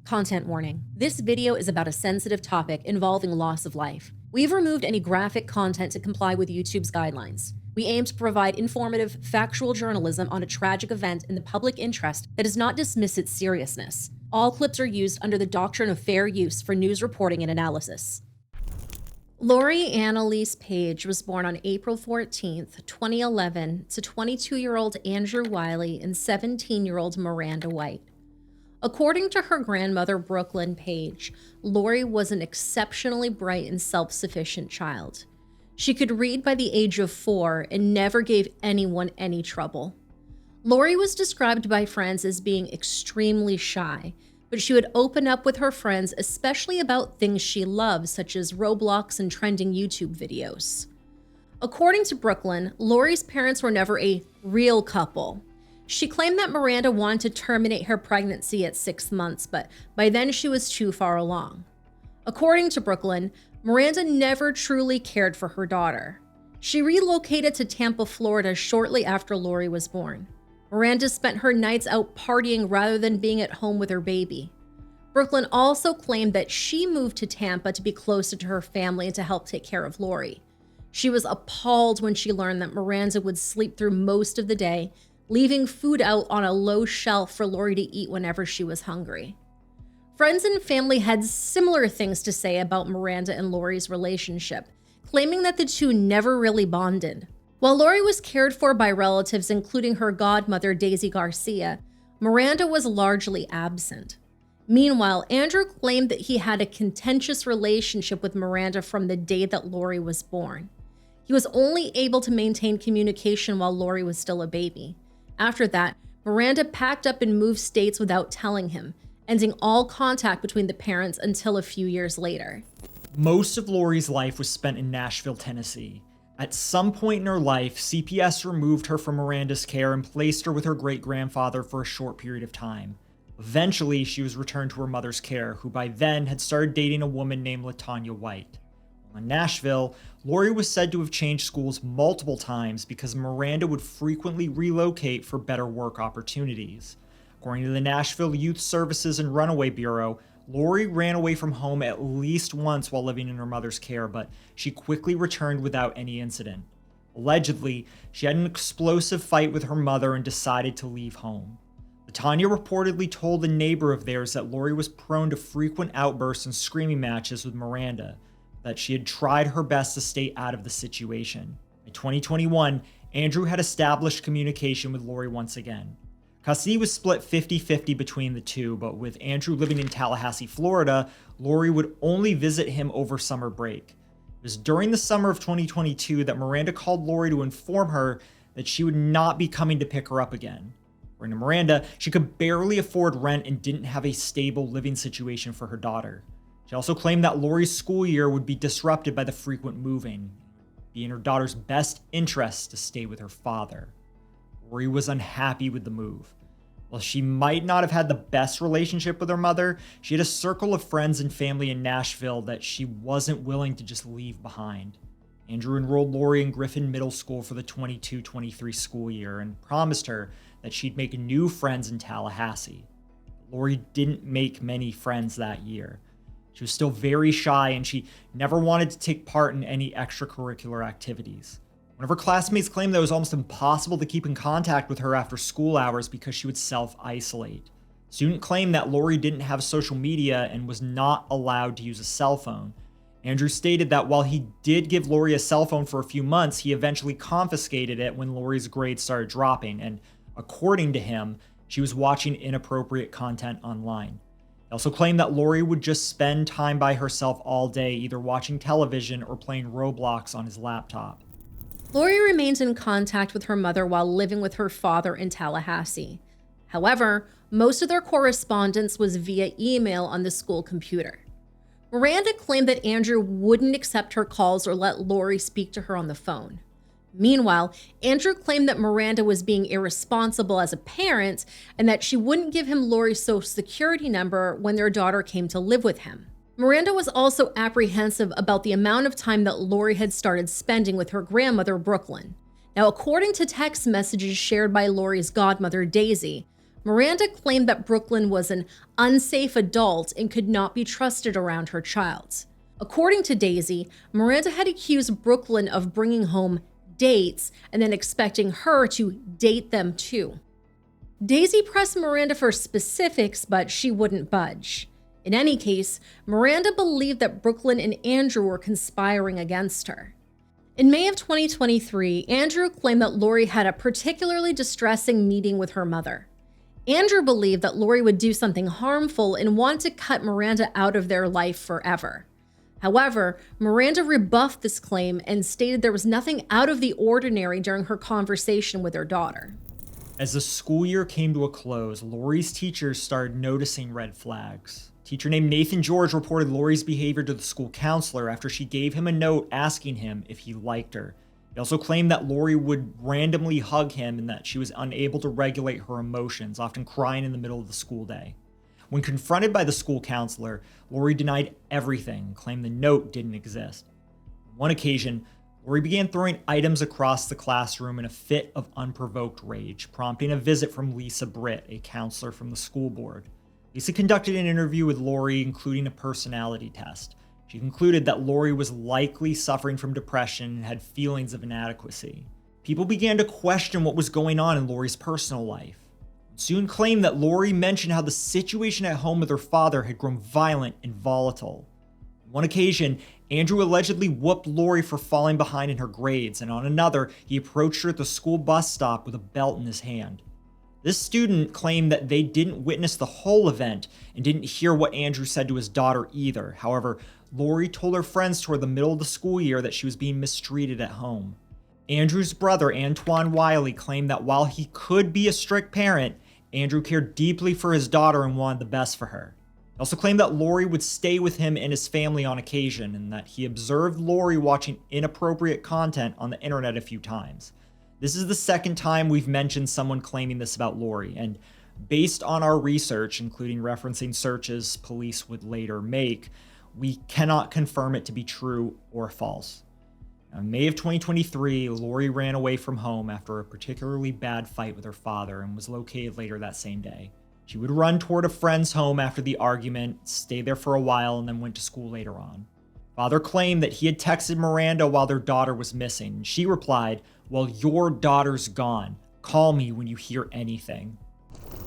Content warning. This video is about a sensitive topic involving loss of life. We've removed any graphic content to comply with YouTube's guidelines. We aim to provide informative, factual journalism on a tragic event in the public interest that does not dismiss its seriousness. All clips are used under the doctrine of fair use for news reporting and analysis. Lori Annalise Paige was born on April 14, 2011, to 22-year-old Andrew Wiley and 17-year-old Miranda White. According to her grandmother, Brooklyn Paige, Lori was an exceptionally bright and self-sufficient child. She could read by the age of 4 and never gave anyone any trouble. Lori was described by friends as being extremely shy, but she would open up with her friends, especially about things she loved, such as Roblox and trending YouTube videos. According to Brooklyn, Lori's parents were never a real couple. She claimed that Miranda wanted to terminate her pregnancy at 6 months, but by then she was too far along. According to Brooklyn, Miranda never truly cared for her daughter. She relocated to Tampa, Florida shortly after Lori was born. Miranda spent her nights out partying rather than being at home with her baby. Brooklyn also claimed that she moved to Tampa to be closer to her family and to help take care of Lori. She was appalled when she learned that Miranda would sleep through most of the day, leaving food out on a low shelf for Lori to eat whenever she was hungry. Friends and family had similar things to say about Miranda and Lori's relationship, claiming that the two never really bonded. While Lori was cared for by relatives, including her godmother, Daisy Garcia, Miranda was largely absent. Meanwhile, Andrew claimed that he had a contentious relationship with Miranda from the day that Lori was born. He was only able to maintain communication while Lori was still a baby. After that, Miranda packed up and moved states without telling him, ending all contact between the parents until a few years later. Most of Lori's life was spent in Nashville, Tennessee. At some point in her life, CPS removed her from Miranda's care and placed her with her great-grandfather for a short period of time. Eventually, she was returned to her mother's care, who by then had started dating a woman named LaTanya White. In Nashville, Lori was said to have changed schools multiple times because Miranda would frequently relocate for better work opportunities. According to the Nashville Youth Services and Runaway Bureau, Lori ran away from home at least once while living in her mother's care, but she quickly returned without any incident. Allegedly, she had an explosive fight with her mother and decided to leave home. LaTanya reportedly told a neighbor of theirs that Lori was prone to frequent outbursts and screaming matches with Miranda, that she had tried her best to stay out of the situation. In 2021, Andrew had established communication with Lori once again. Custody was split 50-50 between the two, but with Andrew living in Tallahassee, Florida, Lori would only visit him over summer break. It was during the summer of 2022 that Miranda called Lori to inform her that she would not be coming to pick her up again. According to Miranda, she could barely afford rent and didn't have a stable living situation for her daughter. She also claimed that Lori's school year would be disrupted by the frequent moving. It would be in her daughter's best interest to stay with her father. Lori was unhappy with the move. While she might not have had the best relationship with her mother, she had a circle of friends and family in Nashville that she wasn't willing to just leave behind. Andrew enrolled Lori in Griffin Middle School for the 22-23 school year and promised her that she'd make new friends in Tallahassee. Lori didn't make many friends that year. She was still very shy and she never wanted to take part in any extracurricular activities. One of her classmates claimed that it was almost impossible to keep in contact with her after school hours because she would self-isolate. The student claimed that Lori didn't have social media and was not allowed to use a cell phone. Andrew stated that while he did give Lori a cell phone for a few months, he eventually confiscated it when Lori's grades started dropping, and according to him, she was watching inappropriate content online. He also claimed that Lori would just spend time by herself all day, either watching television or playing Roblox on his laptop. Lori remains in contact with her mother while living with her father in Tallahassee. However, most of their correspondence was via email on the school computer. Miranda claimed that Andrew wouldn't accept her calls or let Lori speak to her on the phone. Meanwhile, Andrew claimed that Miranda was being irresponsible as a parent and that she wouldn't give him Lori's social security number when their daughter came to live with him. Miranda was also apprehensive about the amount of time that Lori had started spending with her grandmother, Brooklyn. Now, according to text messages shared by Lori's godmother, Daisy, Miranda claimed that Brooklyn was an unsafe adult and could not be trusted around her child. According to Daisy, Miranda had accused Brooklyn of bringing home dates and then expecting her to date them too. Daisy pressed Miranda for specifics, but she wouldn't budge. In any case, Miranda believed that Brooklyn and Andrew were conspiring against her. In May of 2023, Andrew claimed that Lori had a particularly distressing meeting with her mother. Andrew believed that Lori would do something harmful and wanted to cut Miranda out of their life forever. However, Miranda rebuffed this claim and stated there was nothing out of the ordinary during her conversation with her daughter. As the school year came to a close, Lori's teachers started noticing red flags. A teacher named Nathan George reported Lori's behavior to the school counselor after she gave him a note asking him if he liked her. He also claimed that Lori would randomly hug him and that she was unable to regulate her emotions, often crying in the middle of the school day. When confronted by the school counselor, Lori denied everything and claimed the note didn't exist. On one occasion, Lori began throwing items across the classroom in a fit of unprovoked rage, prompting a visit from Lisa Britt, a counselor from the school board. Lisa conducted an interview with Lori, including a personality test. She concluded that Lori was likely suffering from depression and had feelings of inadequacy. People began to question what was going on in Lori's personal life. Soon claimed that Lori mentioned how the situation at home with her father had grown violent and volatile. On one occasion, Andrew allegedly whooped Lori for falling behind in her grades, and on another, he approached her at the school bus stop with a belt in his hand. This student claimed that they didn't witness the whole event and didn't hear what Andrew said to his daughter either. However, Lori told her friends toward the middle of the school year that she was being mistreated at home. Andrew's brother, Antoine Wiley, claimed that while he could be a strict parent, Andrew cared deeply for his daughter and wanted the best for her. He also claimed that Lori would stay with him and his family on occasion, and that he observed Lori watching inappropriate content on the internet a few times. This is the second time we've mentioned someone claiming this about Lori, and based on our research, including referencing searches police would later make, we cannot confirm it to be true or false. In May of 2023, Lori ran away from home after a particularly bad fight with her father and was located later that same day. She would run toward a friend's home after the argument, stay there for a while, and then went to school later on. Father claimed that he had texted Miranda while their daughter was missing, and she replied, "Well, your daughter's gone. Call me when you hear anything."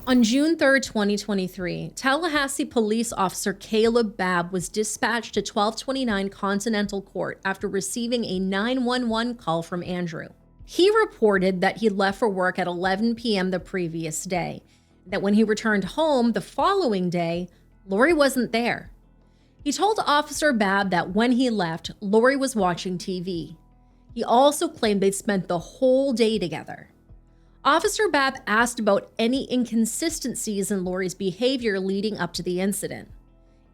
On June 3rd, 2023, Tallahassee police officer Caleb Babb was dispatched to 1229 Continental Court after receiving a 911 call from Andrew. He reported that he left for work at 11 p.m. the previous day, that when he returned home the following day, Lori wasn't there. He told Officer Babb that when he left, Lori was watching TV. He also claimed they'd spent the whole day together. Officer Babb asked about any inconsistencies in Lori's behavior leading up to the incident.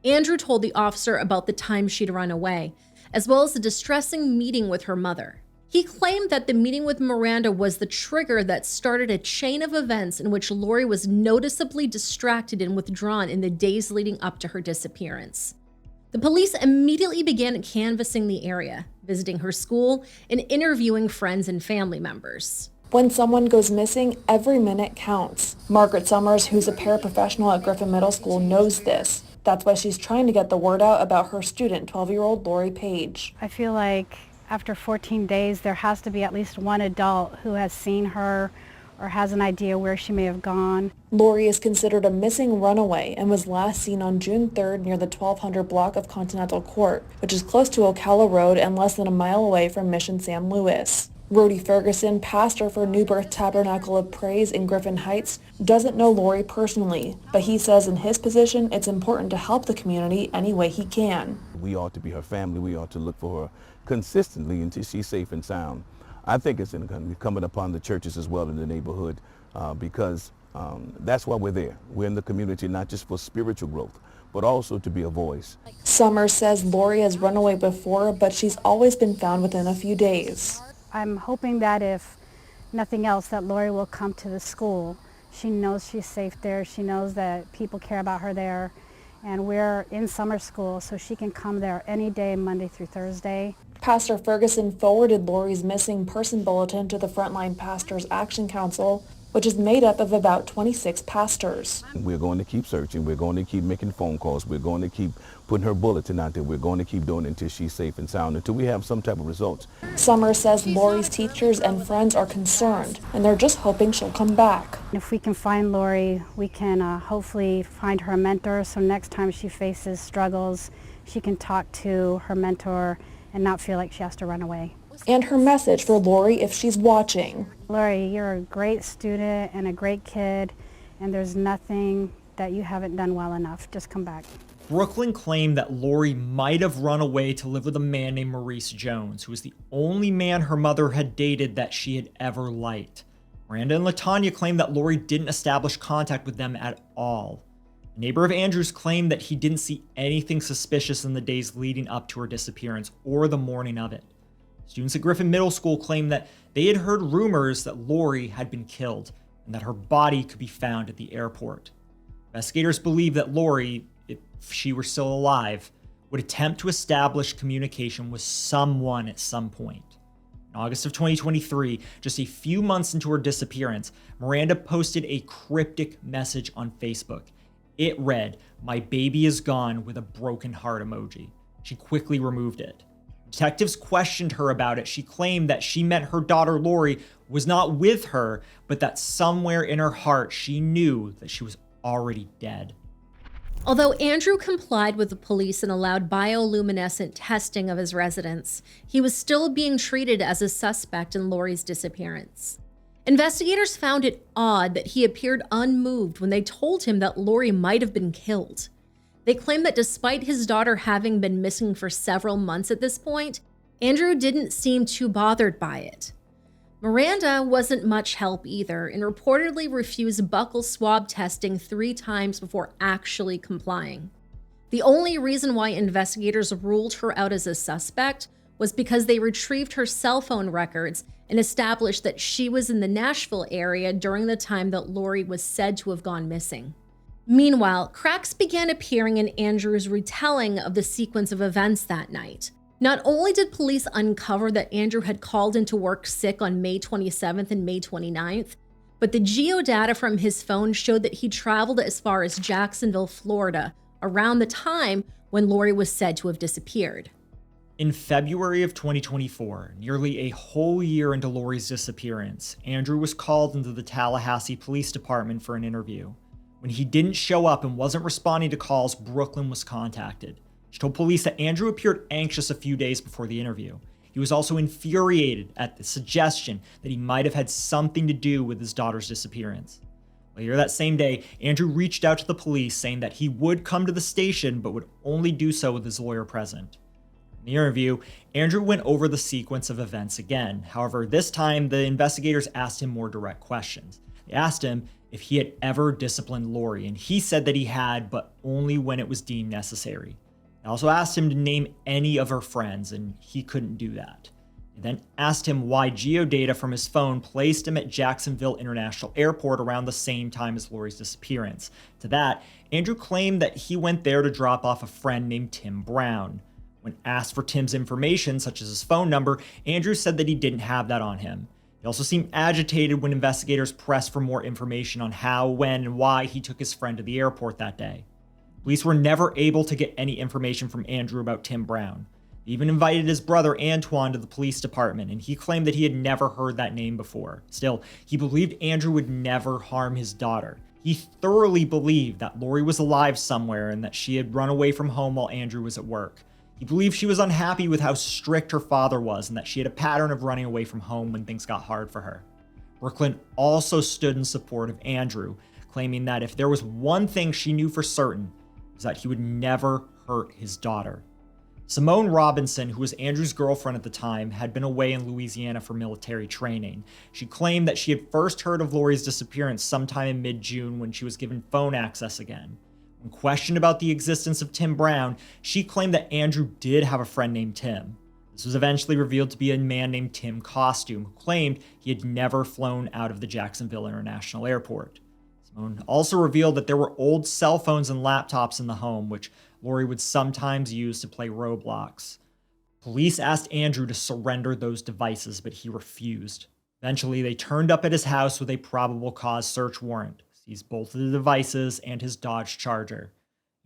Andrew told the officer about the time she'd run away, as well as the distressing meeting with her mother. He claimed that the meeting with Miranda was the trigger that started a chain of events in which Lori was noticeably distracted and withdrawn in the days leading up to her disappearance. The police immediately began canvassing the area, visiting her school, and interviewing friends and family members. When someone goes missing, every minute counts. Margaret Summers, who's a paraprofessional at Griffin Middle School, knows this. That's why she's trying to get the word out about her student, 12-year-old Lori Paige. I feel like after 14 days, there has to be at least one adult who has seen her or has an idea where she may have gone. Lori is considered a missing runaway and was last seen on June 3rd near the 1200 block of Continental Court, which is close to Ocala Road and less than a mile away from Mission San Luis. Rhodey Ferguson, pastor for New Birth Tabernacle of Praise in Griffin Heights, doesn't know Lori personally, but he says in his position it's important to help the community any way he can. We ought to be her family. We ought to look for her consistently until she's safe and sound. I think it's incumbent upon the churches as well in the neighborhood because that's why we're there. We're in the community not just for spiritual growth, but also to be a voice. Summers says Lori has run away before, but she's always been found within a few days. I'm hoping that if nothing else, that Lori will come to the school. She knows she's safe there. She knows that people care about her there. And we're in summer school, so she can come there any day, Monday through Thursday. Pastor Ferguson forwarded Lori's missing person bulletin to the Frontline Pastors Action Council, which is made up of about 26 pastors. We're going to keep searching. We're going to keep making phone calls. We're going to keep putting her bulletin out there. We're going to keep doing it until she's safe and sound, until we have some type of results. Summer says Lori's teachers and friends are concerned, and they're just hoping she'll come back. If we can find Lori, we can hopefully find her a mentor, so next time she faces struggles, she can talk to her mentor and not feel like she has to run away. And her message for Lori if she's watching. Lori, you're a great student and a great kid, and there's nothing that you haven't done well enough. Just come back. Brooklyn claimed that Lori might have run away to live with a man named Maurice Jones, who was the only man her mother had dated that she had ever liked. Miranda and LaTanya claimed that Lori didn't establish contact with them at all. A neighbor of Andrew's claimed that he didn't see anything suspicious in the days leading up to her disappearance or the morning of it. Students at Griffin Middle School claimed that they had heard rumors that Lori had been killed and that her body could be found at the airport. Investigators believe that Lori, if she were still alive, would attempt to establish communication with someone at some point. In August of 2023, just a few months into her disappearance, Miranda posted a cryptic message on Facebook. It read, "My baby is gone," with a broken heart emoji. She quickly removed it. Detectives questioned her about it. She claimed that she meant her daughter Lori was not with her, but that somewhere in her heart she knew that she was already dead. Although Andrew complied with the police and allowed bioluminescent testing of his residence, he was still being treated as a suspect in Lori's disappearance. Investigators found it odd that he appeared unmoved when they told him that Lori might have been killed. They claim that despite his daughter having been missing for several months at this point, Andrew didn't seem too bothered by it. Miranda wasn't much help either and reportedly refused buccal swab testing 3 times before actually complying. The only reason why investigators ruled her out as a suspect was because they retrieved her cell phone records and established that she was in the Nashville area during the time that Lori was said to have gone missing. Meanwhile, cracks began appearing in Andrew's retelling of the sequence of events that night. Not only did police uncover that Andrew had called into work sick on May 27th and May 29th, but the geodata from his phone showed that he traveled as far as Jacksonville, Florida, around the time when Lori was said to have disappeared. In February of 2024, nearly a whole year into Lori's disappearance, Andrew was called into the Tallahassee Police Department for an interview. When he didn't show up and wasn't responding to calls, Brooklyn was contacted. She told police that Andrew appeared anxious a few days before the interview. He was also infuriated at the suggestion that he might have had something to do with his daughter's disappearance. Later that same day, Andrew reached out to the police saying that he would come to the station but would only do so with his lawyer present. In the interview, Andrew went over the sequence of events again. However, this time the investigators asked him more direct questions. They asked him if he had ever disciplined Lori, and he said that he had, but only when it was deemed necessary. They also asked him to name any of her friends, and he couldn't do that. They then asked him why geodata from his phone placed him at Jacksonville International Airport around the same time as Lori's disappearance. To that, Andrew claimed that he went there to drop off a friend named Tim Brown. When asked for Tim's information, such as his phone number, Andrew said that he didn't have that on him. He also seemed agitated when investigators pressed for more information on how, when, and why he took his friend to the airport that day. Police were never able to get any information from Andrew about Tim Brown. They even invited his brother Antoine to the police department, and he claimed that he had never heard that name before. Still, he believed Andrew would never harm his daughter. He thoroughly believed that Lori was alive somewhere and that she had run away from home while Andrew was at work. He believed she was unhappy with how strict her father was and that she had a pattern of running away from home when things got hard for her. Brooklyn also stood in support of Andrew, claiming that if there was one thing she knew for certain, it was that he would never hurt his daughter. Simone Robinson, who was Andrew's girlfriend at the time, had been away in Louisiana for military training. She claimed that she had first heard of Lori's disappearance sometime in mid-June when she was given phone access again. When questioned about the existence of Tim Brown, she claimed that Andrew did have a friend named Tim. This was eventually revealed to be a man named Tim Costume, who claimed he had never flown out of the Jacksonville International Airport. Simone also revealed that there were old cell phones and laptops in the home, which Lori would sometimes use to play Roblox. Police asked Andrew to surrender those devices, but he refused. Eventually, they turned up at his house with a probable cause search warrant, seized both of the devices and his Dodge Charger.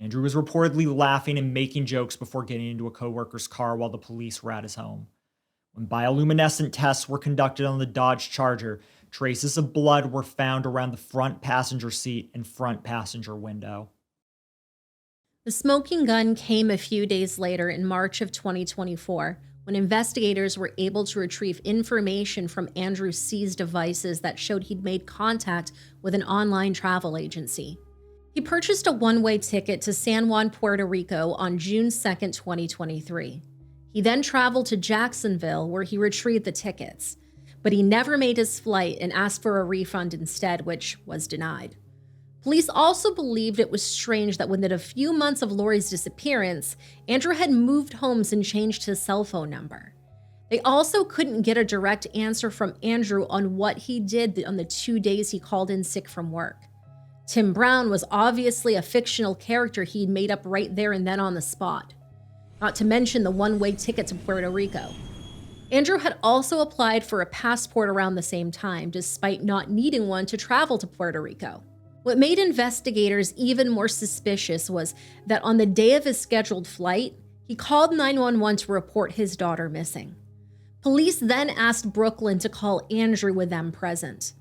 Andrew was reportedly laughing and making jokes before getting into a coworker's car while the police were at his home. When bioluminescent tests were conducted on the Dodge Charger, traces of blood were found around the front passenger seat and front passenger window. The smoking gun came a few days later in March of 2024, when investigators were able to retrieve information from Andrew's seized devices that showed he'd made contact with an online travel agency. He purchased a one-way ticket to San Juan, Puerto Rico on June 2, 2023. He then traveled to Jacksonville, where he retrieved the tickets, but he never made his flight and asked for a refund instead, which was denied. Police also believed it was strange that within a few months of Lori's disappearance, Andrew had moved homes and changed his cell phone number. They also couldn't get a direct answer from Andrew on what he did on the 2 days he called in sick from work. Tim Brown was obviously a fictional character he'd made up right there and then on the spot. Not to mention the one-way ticket to Puerto Rico. Andrew had also applied for a passport around the same time, despite not needing one to travel to Puerto Rico. What made investigators even more suspicious was that on the day of his scheduled flight, he called 911 to report his daughter missing. Police then asked Brooklyn to call Andrew with them present.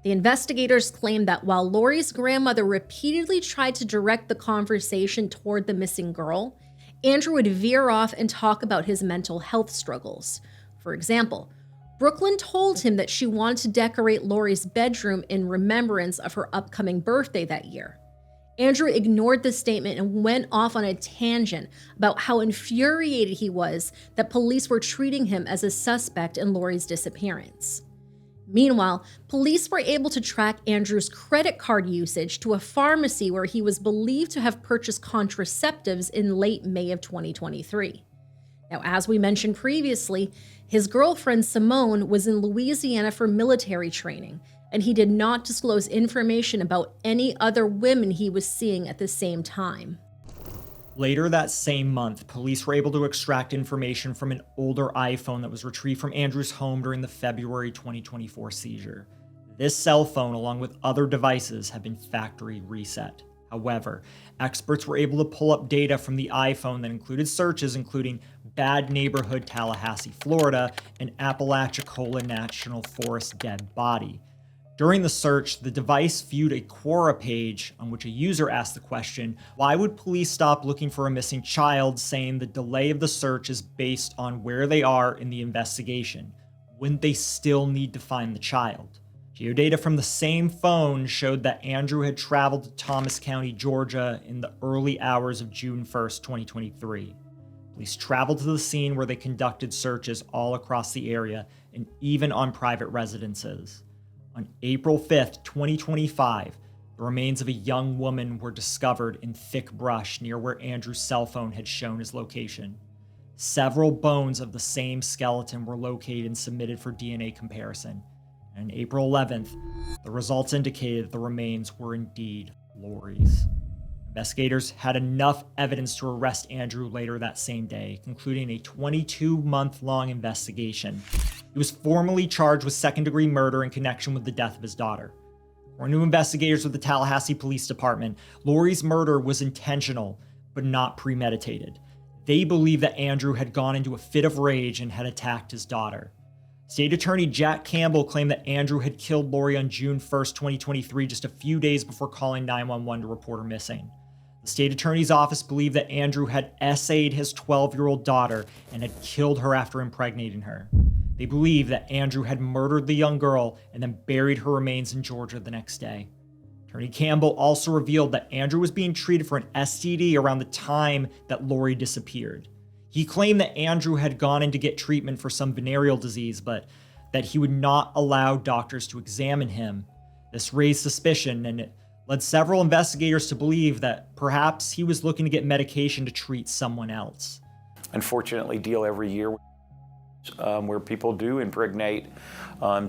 The investigators claimed that while Lori's grandmother repeatedly tried to direct the conversation toward the missing girl, Andrew would veer off and talk about his mental health struggles. For example, Brooklyn told him that she wanted to decorate Lori's bedroom in remembrance of her upcoming birthday that year. Andrew ignored the statement and went off on a tangent about how infuriated he was that police were treating him as a suspect in Lori's disappearance. Meanwhile, police were able to track Andrew's credit card usage to a pharmacy where he was believed to have purchased contraceptives in late May of 2023. Now, as we mentioned previously, his girlfriend Simone was in Louisiana for military training, and he did not disclose information about any other women he was seeing at the same time. Later that same month, police were able to extract information from an older iPhone that was retrieved from Andrew's home during the February 2024 seizure. This cell phone, along with other devices, had been factory reset. However, experts were able to pull up data from the iPhone that included searches including Bad Neighborhood, Tallahassee, Florida, and Apalachicola National Forest dead body. During the search, the device viewed a Quora page on which a user asked the question, why would police stop looking for a missing child, saying the delay of the search is based on where they are in the investigation? Wouldn't they still need to find the child? Geodata from the same phone showed that Andrew had traveled to Thomas County, Georgia in the early hours of June 1st, 2023. Police traveled to the scene where they conducted searches all across the area and even on private residences. On April 5th, 2025, the remains of a young woman were discovered in thick brush near where Andrew's cell phone had shown his location. Several bones of the same skeleton were located and submitted for DNA comparison. And on April 11th, the results indicated the remains were indeed Lori's. Investigators had enough evidence to arrest Andrew later that same day, concluding a 22-month-long investigation. He was formally charged with second-degree murder in connection with the death of his daughter. According to investigators with the Tallahassee Police Department, Lori's murder was intentional, but not premeditated. They believe that Andrew had gone into a fit of rage and had attacked his daughter. State Attorney Jack Campbell claimed that Andrew had killed Lori on June 1st, 2023, just a few days before calling 911 to report her missing. The state attorney's office believed that Andrew had essayed his 12-year-old daughter and had killed her after impregnating her. They believe that Andrew had murdered the young girl and then buried her remains in Georgia the next day. Attorney Campbell also revealed that Andrew was being treated for an STD around the time that Lori disappeared. He claimed that Andrew had gone in to get treatment for some venereal disease, but that he would not allow doctors to examine him. This raised suspicion, and it led several investigators to believe that perhaps he was looking to get medication to treat someone else. Unfortunately, deal every year where people do impregnate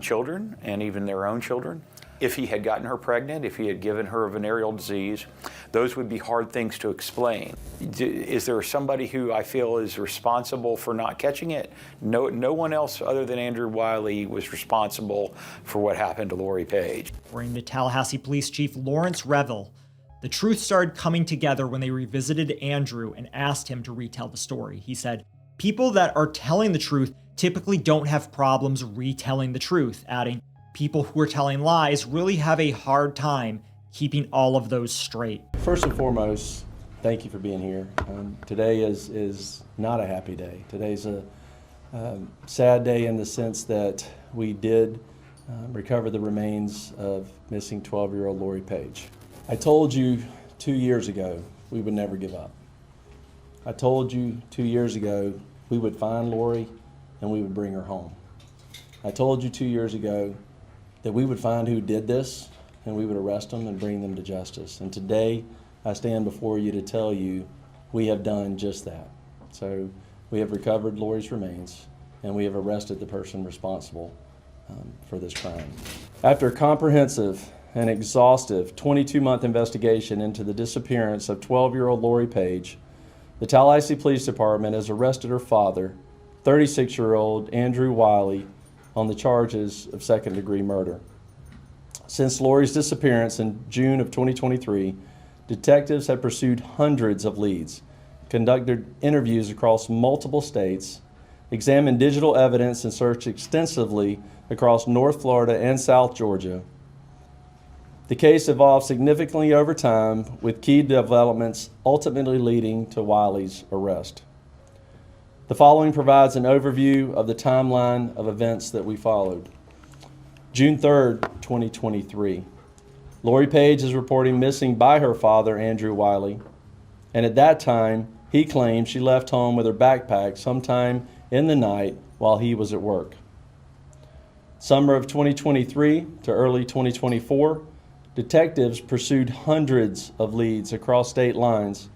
children and even their own children. If he had gotten her pregnant, if he had given her a venereal disease, those would be hard things to explain. Is there somebody who I feel is responsible for not catching it? No one else other than Andrew Wiley was responsible for what happened to Lori Paige. According to Tallahassee Police Chief Lawrence Revel, the truth started coming together when they revisited Andrew and asked him to retell the story. He said, "People that are telling the truth typically don't have problems retelling the truth," adding, "People who are telling lies really have a hard time keeping all of those straight." First and foremost, thank you for being here. Today is not a happy day. Today's a sad day in the sense that we did recover the remains of missing 12-year-old Lori Paige. I told you 2 years ago we would never give up. I told you 2 years ago we would find Lori and we would bring her home. I told you 2 years ago that we would find who did this and we would arrest them and bring them to justice. And today I stand before you to tell you we have done just that. So we have recovered Lori's remains and we have arrested the person responsible for this crime. After a comprehensive and exhaustive 22-month investigation into the disappearance of 12-year-old Lori Paige, the Tallahassee Police Department has arrested her father, 36-year-old Andrew Wiley, on the charges of second-degree murder. Since Lori's disappearance in June of 2023, detectives have pursued hundreds of leads, conducted interviews across multiple states, examined digital evidence, and searched extensively across North Florida and South Georgia. The case evolved significantly over time, with key developments ultimately leading to Wiley's arrest. The following provides an overview of the timeline of events that we followed. June 3rd, 2023. Lori Paige is reporting missing by her father, Andrew Wiley, and at that time, he claimed she left home with her backpack sometime in the night while he was at work. Summer of 2023 to early 2024, detectives pursued hundreds of leads across state lines.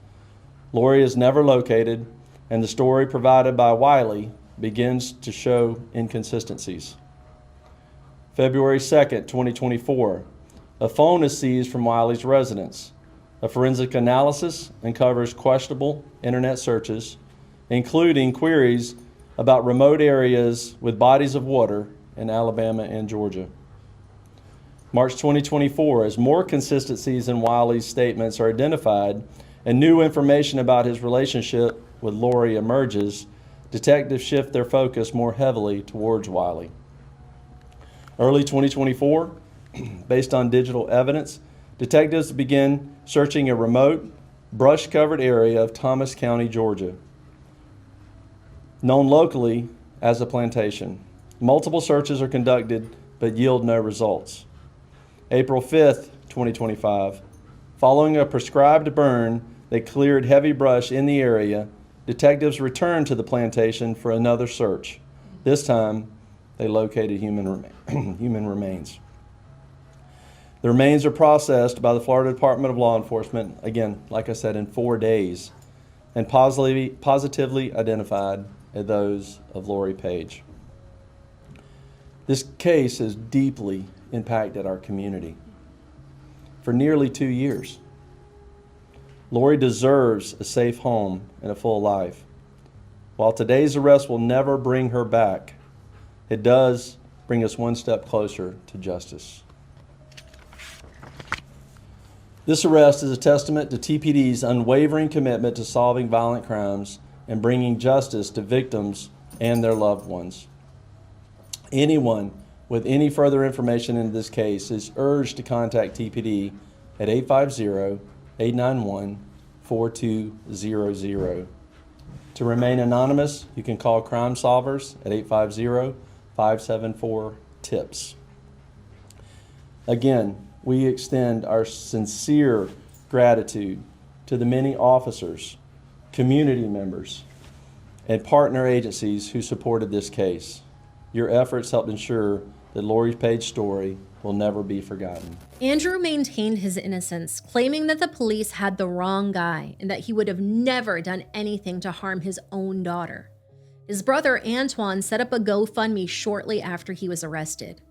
Lori is never located, and the story provided by Wiley begins to show inconsistencies. February 2nd, 2024, a phone is seized from Wiley's residence. A forensic analysis uncovers questionable internet searches, including queries about remote areas with bodies of water in Alabama and Georgia. March 2024, as more consistencies in Wiley's statements are identified and new information about his relationship with Lori emerges, detectives shift their focus more heavily towards Wiley. Early 2024, based on digital evidence, detectives begin searching a remote, brush-covered area of Thomas County, Georgia, known locally as the Plantation. Multiple searches are conducted but yield no results. April 5th, 2025, following a prescribed burn that cleared heavy brush in the area, detectives returned to the Plantation for another search. This time, they located human remains. The remains are processed by the Florida Department of Law Enforcement, again, like I said, in 4 days, and positively identified as those of Lori Paige. This case has deeply impacted our community for nearly 2 years. Lori deserves a safe home and a full life. While today's arrest will never bring her back, it does bring us one step closer to justice. This arrest is a testament to TPD's unwavering commitment to solving violent crimes and bringing justice to victims and their loved ones. Anyone with any further information in this case is urged to contact TPD at 850-891-4200. To remain anonymous, you can call Crime Solvers at 850-574-TIPS. Again, we extend our sincere gratitude to the many officers, community members, and partner agencies who supported this case. Your efforts helped ensure that Lori Paige's story will never be forgotten. Andrew maintained his innocence, claiming that the police had the wrong guy and that he would have never done anything to harm his own daughter. His brother Antoine set up a GoFundMe shortly after he was arrested.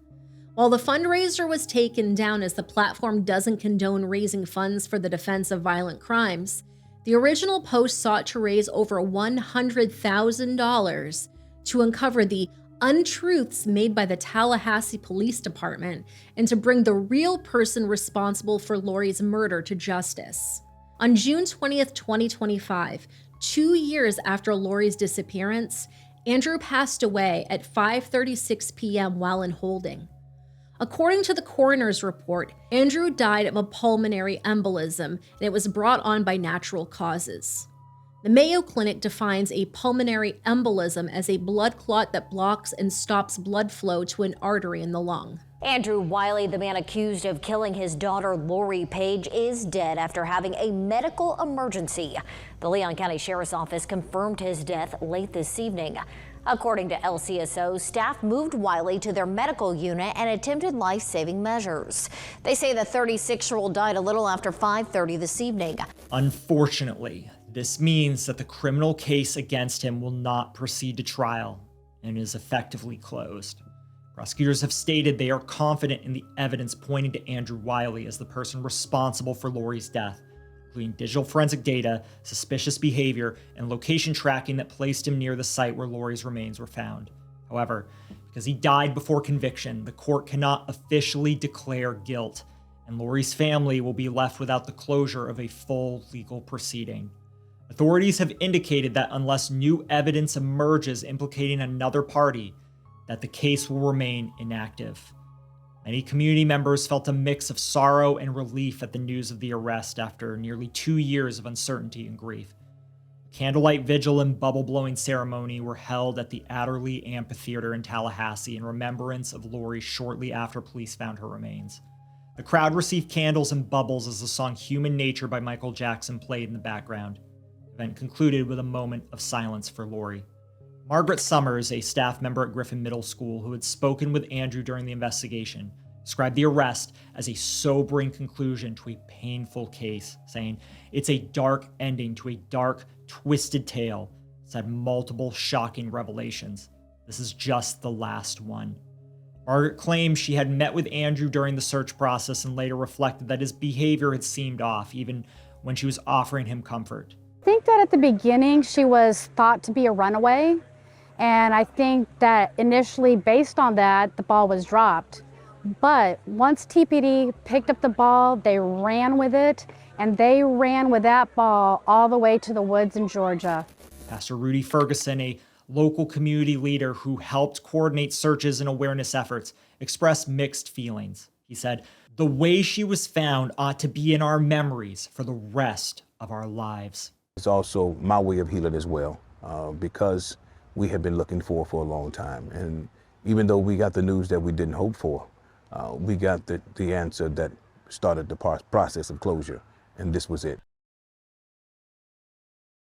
While the fundraiser was taken down as the platform doesn't condone raising funds for the defense of violent crimes, the original post sought to raise over $100,000 to uncover the untruths made by the Tallahassee Police Department and to bring the real person responsible for Lori's murder to justice. On June 20th, 2025, 2 years after Lori's disappearance, Andrew passed away at 5:36 p.m. while in holding. According to the coroner's report, Andrew died of a pulmonary embolism, and it was brought on by natural causes. The Mayo Clinic defines a pulmonary embolism as a blood clot that blocks and stops blood flow to an artery in the lung. Andrew Wiley, the man accused of killing his daughter Lori Paige, is dead after having a medical emergency. The Leon County Sheriff's Office confirmed his death late this evening. According to LCSO, staff moved Wiley to their medical unit and attempted life-saving measures. They say the 36-year-old died a little after 5:30 this evening. Unfortunately, this means that the criminal case against him will not proceed to trial and is effectively closed. Prosecutors have stated they are confident in the evidence pointing to Andrew Wiley as the person responsible for Lori's death, including digital forensic data, suspicious behavior, and location tracking that placed him near the site where Lori's remains were found. However, because he died before conviction, the court cannot officially declare guilt, and Lori's family will be left without the closure of a full legal proceeding. Authorities have indicated that unless new evidence emerges implicating another party, that the case will remain inactive. Many community members felt a mix of sorrow and relief at the news of the arrest after nearly 2 years of uncertainty and grief. A candlelight vigil and bubble-blowing ceremony were held at the Adderley Amphitheater in Tallahassee in remembrance of Lori shortly after police found her remains. The crowd received candles and bubbles as the song Human Nature by Michael Jackson played in the background. The event concluded with a moment of silence for Lori. Margaret Summers, a staff member at Griffin Middle School who had spoken with Andrew during the investigation, described the arrest as a sobering conclusion to a painful case, saying, "It's a dark ending to a dark, twisted tale. It's had multiple shocking revelations. This is just the last one." Margaret claimed she had met with Andrew during the search process and later reflected that his behavior had seemed off, even when she was offering him comfort. I think that at the beginning she was thought to be a runaway. And I think that initially, based on that, the ball was dropped. But once TPD picked up the ball, they ran with it, and they ran with that ball all the way to the woods in Georgia. Pastor Rudy Ferguson, a local community leader who helped coordinate searches and awareness efforts, expressed mixed feelings. He said, "The way she was found ought to be in our memories for the rest of our lives." It's also my way of healing as well, because we have been looking for a long time. And even though we got the news that we didn't hope for, we got the answer that started the process of closure, and this was it.